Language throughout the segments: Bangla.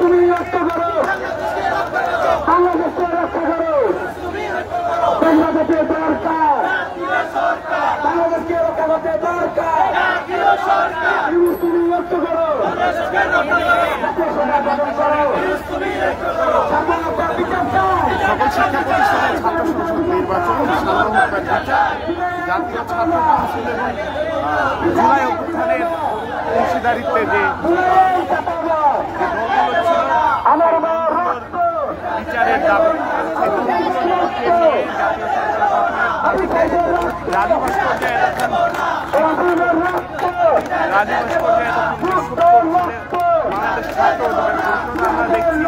তুমি রক্ষা করো, বাংলাদেশকে রক্ষা করো, বাংলাদেশের দরকার, বাংলাদেশকে রক্ষা করতে দরকার, তুমি রক্ষা করো, সকল শিক্ষা প্রতিষ্ঠানের ছাত্র সংসদ নির্বাচন জাতীয় ছাত্র কাউন্সিল এবং জুলাই অভ্যুত্থানের অংশীদারিত্বে যে দলগুলো ছিল বিচারের দাবি সেই দলগুলোকে নিয়ে জাতীয় রাজু ভাস্কর্য বাংলাদেশ ছাত্র আমরা দেখছি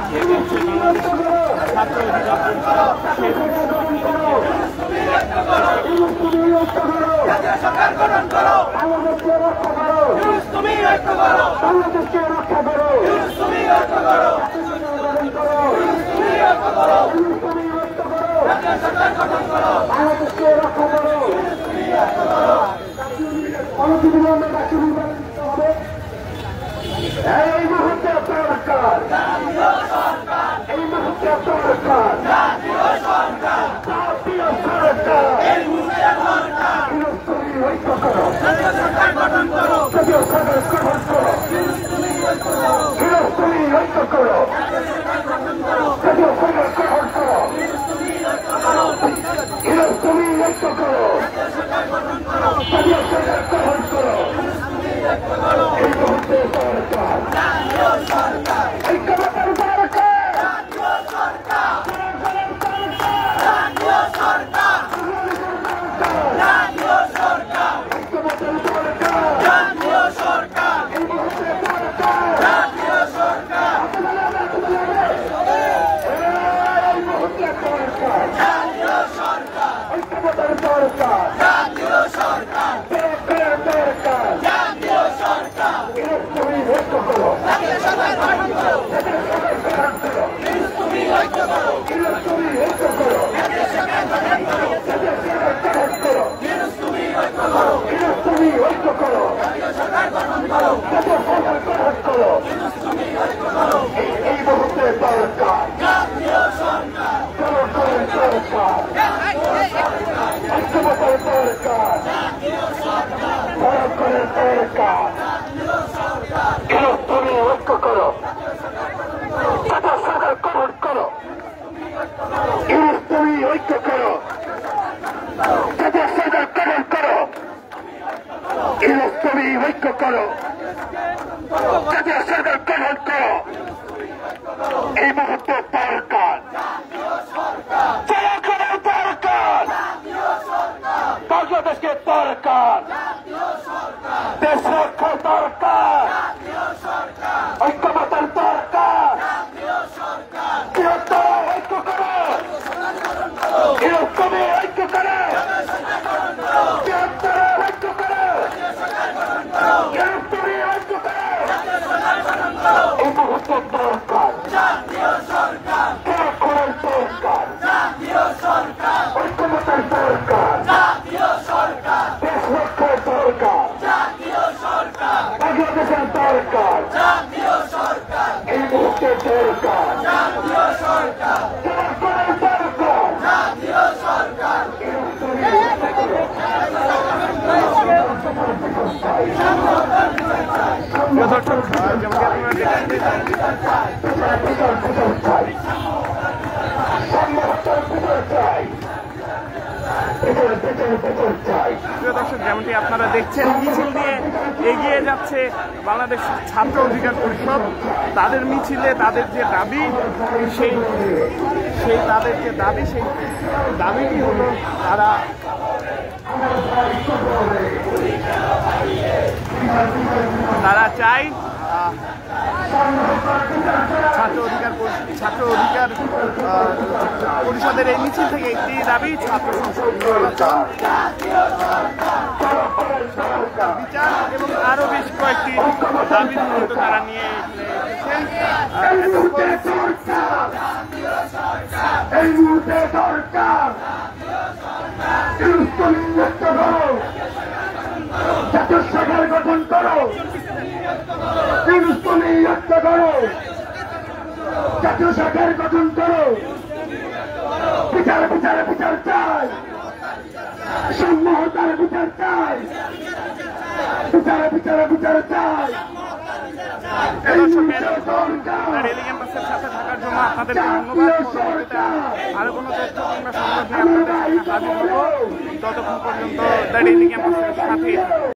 সেই মিছিল ছাত্র অধিকার বাংলাদেশকে রক্ষা করো, বাংলাদেশকে রক্ষা করো, অনতিবিলম্বে রাষ্ট্র নির্বাচিত হবে এই মুহূর্তে সরকার, এই মুহূর্তে সরকার, জাতীয় সরকার, ঐক্য করো, জাতীয় সরকার গঠন করো, তুমি ঐক্য করো, জাতীয় সরকার গঠন করো, তুমি ঐক্য করো, জাতীয় সরকার গঠন করো, এই মুহূর্তে সরকার, ঐক্যবদ্ধ সরকার, বাংলাদেশকে দরকার, দেশ রক্ষার দরকার, ঐক্যবদ্ধের দরকার, বৃহত্তর ঐক্য করো, তুমি ঐক্য করো, বৃহত্তর ঐক্য করো, তুমি ঐক্য করো, এই মুহূর্তে দরকার, দরকার, ঐক্যবদ্ধের দরকার, দেশ রক্ষার দরকার, বাংলাদেশের দরকার, এই মুহূর্তে দরকার, দরকারের দরকার, দর্শক যেমনটি আপনারা দেখছেন মিছিল নিয়ে এগিয়ে যাচ্ছে বাংলাদেশ ছাত্র অধিকার পরিষদ। তাদের মিছিলে তাদের যে দাবি সেই দাবিটি হলো তারা চায় ছাত্র অধিকার পরিষদের এই মিছিল থেকে একটি দাবি ছাত্র সংসদ নির্বাচন, বিচার এবং আরো বেশ কয়েকটি দাবি মূলত তারা নিয়ে জাতীয় সরকার গঠন করো, তুমি হত্যা করো, জাতীয় সরকার গঠন করো, বিচার বিচার বিচার চাই, সম্মহতার বিচার চাই, বিচার বিচার বিচার চাই। এই মুহূর্তে সরকার ডেইলি ক্যাম্পাসের সাথে থাকার জন্য আপনাদেরকে ধন্যবাদ। পরবর্তীতে আরো কোনো তথ্য কিংবা সংবাদ নিয়ে আপনাদের সামনে হাজির হবো। ততক্ষণ পর্যন্ত দ্য ডেইলি ক্যাম্পাসের সাথেই থাকুন।